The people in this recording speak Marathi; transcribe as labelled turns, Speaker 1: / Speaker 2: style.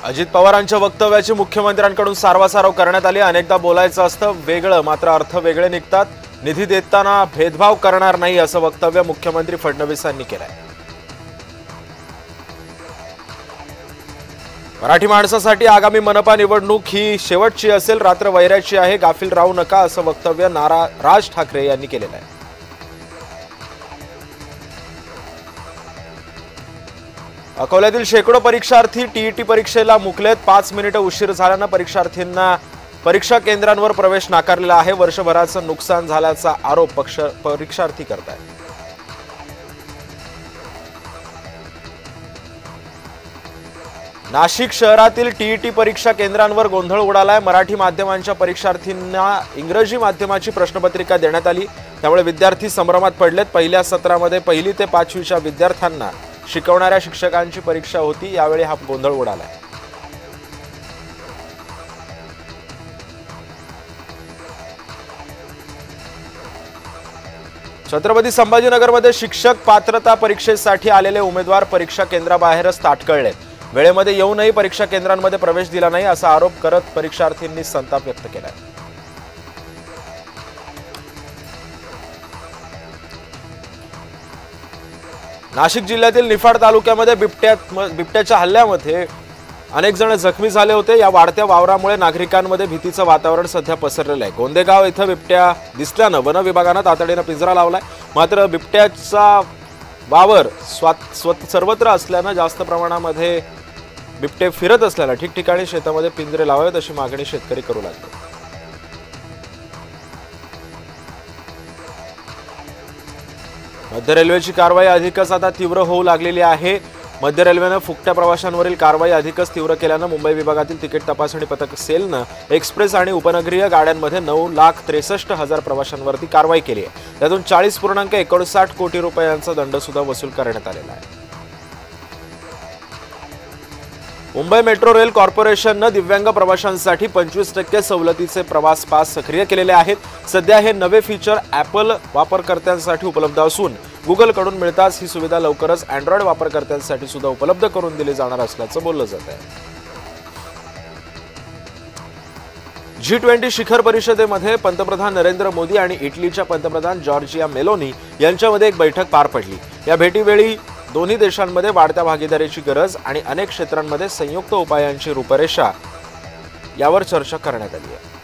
Speaker 1: अजित पवारांच्या वक्तव्याची मुख्यमंत्र्यांकडून सारवासारव करण्यात आली। अनेकदा बोलायचं असतं वेगळं मात्र अर्थ वेगळे निघतात। निधी देताना भेदभाव करणार नाही असं वक्तव्य मुख्यमंत्री फडणवीस यांनी केलंय। मराठी माणसासाठी आगामी मनपा निवडणूक ही शेवटची असेल, रात्र वैराची आहे, गाफील राहू नका असं वक्तव्य राज ठाकरे यांनी केलेलं आहे। अकोल्यातील शेकडो परीक्षार्थी टीईटी परीक्षेला मुकलेत। 5 मिनिटे उशीर झाल्यानं परीक्षार्थींना परीक्षा केंद्रांवर प्रवेश नाकारलेला आहे। वर्षभराचं नुकसान झाल्याचा आरोप परीक्षार्थी करतायत। नाशिक शहरातील टीईटी परीक्षा केंद्रांवर गोंधळ उडालाय। मराठी माध्यमांच्या परीक्षार्थींना इंग्रजी माध्यमाची प्रश्नपत्रिका देण्यात आली, त्यामुळे विद्यार्थी संभ्रमात पडलेत। पहिल्या सत्रामध्ये 1ली ते 5वीच्या विद्यार्थ्यांना शिकवणाऱ्या शिक्षकांची परीक्षा होती, यावेळी हा गोंधळ उडालाय। छत्रपती संभाजीनगरमध्ये शिक्षक पात्रता परीक्षेसाठी आलेले उमेदवार परीक्षा केंद्राबाहेरच ताटकळले। वेळेमध्ये येऊनही परीक्षा केंद्रांमध्ये प्रवेश दिला नाही असा आरोप करत परीक्षार्थींनी संताप व्यक्त केलाय। नाशिक जिल्ह्यातील निफाड तालुक्यामध्ये बिबट्याच्या हल्ल्यामध्ये अनेक जण जखमी झाले होते। या वाढत्या वावरामुळे नागरिकांमध्ये भीतीचं वातावरण सध्या पसरलेलं आहे। गोंदेगाव इथं बिबट्या दिसल्यानं वन विभागानं तातडीनं पिंजरा लावलाय, मात्र बिबट्याचा वावर सर्वत्र असल्यानं जास्त प्रमाणामध्ये बिबटे फिरत असल्यानं ठिकठिकाणी शेतामध्ये पिंजरे लावावेत अशी मागणी शेतकरी करू लागले। मध्य रेल्वेची कारवाई अधिकच आता तीव्र होऊ लागलेली आहे। मध्य रेल्वेनं फुकट्या प्रवाशांवरील कारवाई अधिकच तीव्र केल्यानं मुंबई विभागातील तिकीट तपासणी पथक सेलनं एक्सप्रेस आणि उपनगरीय गाड्यांमध्ये 9,63,000 प्रवाशांवरती कारवाई केली आहे। त्यातून 40.59 कोटी रुपयांचा दंड सुद्धा वसूल करण्यात आलेला आहे। मुंबई मेट्रो रेल कॉर्पोरेशननं दिव्यांग प्रवाशांसाठी 25% सवलतीचे प्रवास पास सक्रिय केलेले आहेत। सध्या हे नवे फीचर ॲपल वापरकर्त्यांसाठी उपलब्ध असून गुगल कडून मिळताच ही सुविधा लवकरच अँड्रॉइड वापरकर्त्यांसाठी सुद्धा उपलब्ध करून दिली जाणार असल्याचं बोललं जात आहे। G20 शिखर परिषदेमध्ये पंतप्रधान नरेंद्र मोदी आणि इटलीच्या पंतप्रधान जॉर्जिया मेलोनी यांच्यामध्ये एक बैठक पार पडली। या भेटीवेळी दोन्ही देशांमध्ये वाढत्या भागीदारीची गरज आणि अनेक क्षेत्रांमध्ये संयुक्त उपायांची रूपरेषा यावर चर्चा करण्यात आली आहे।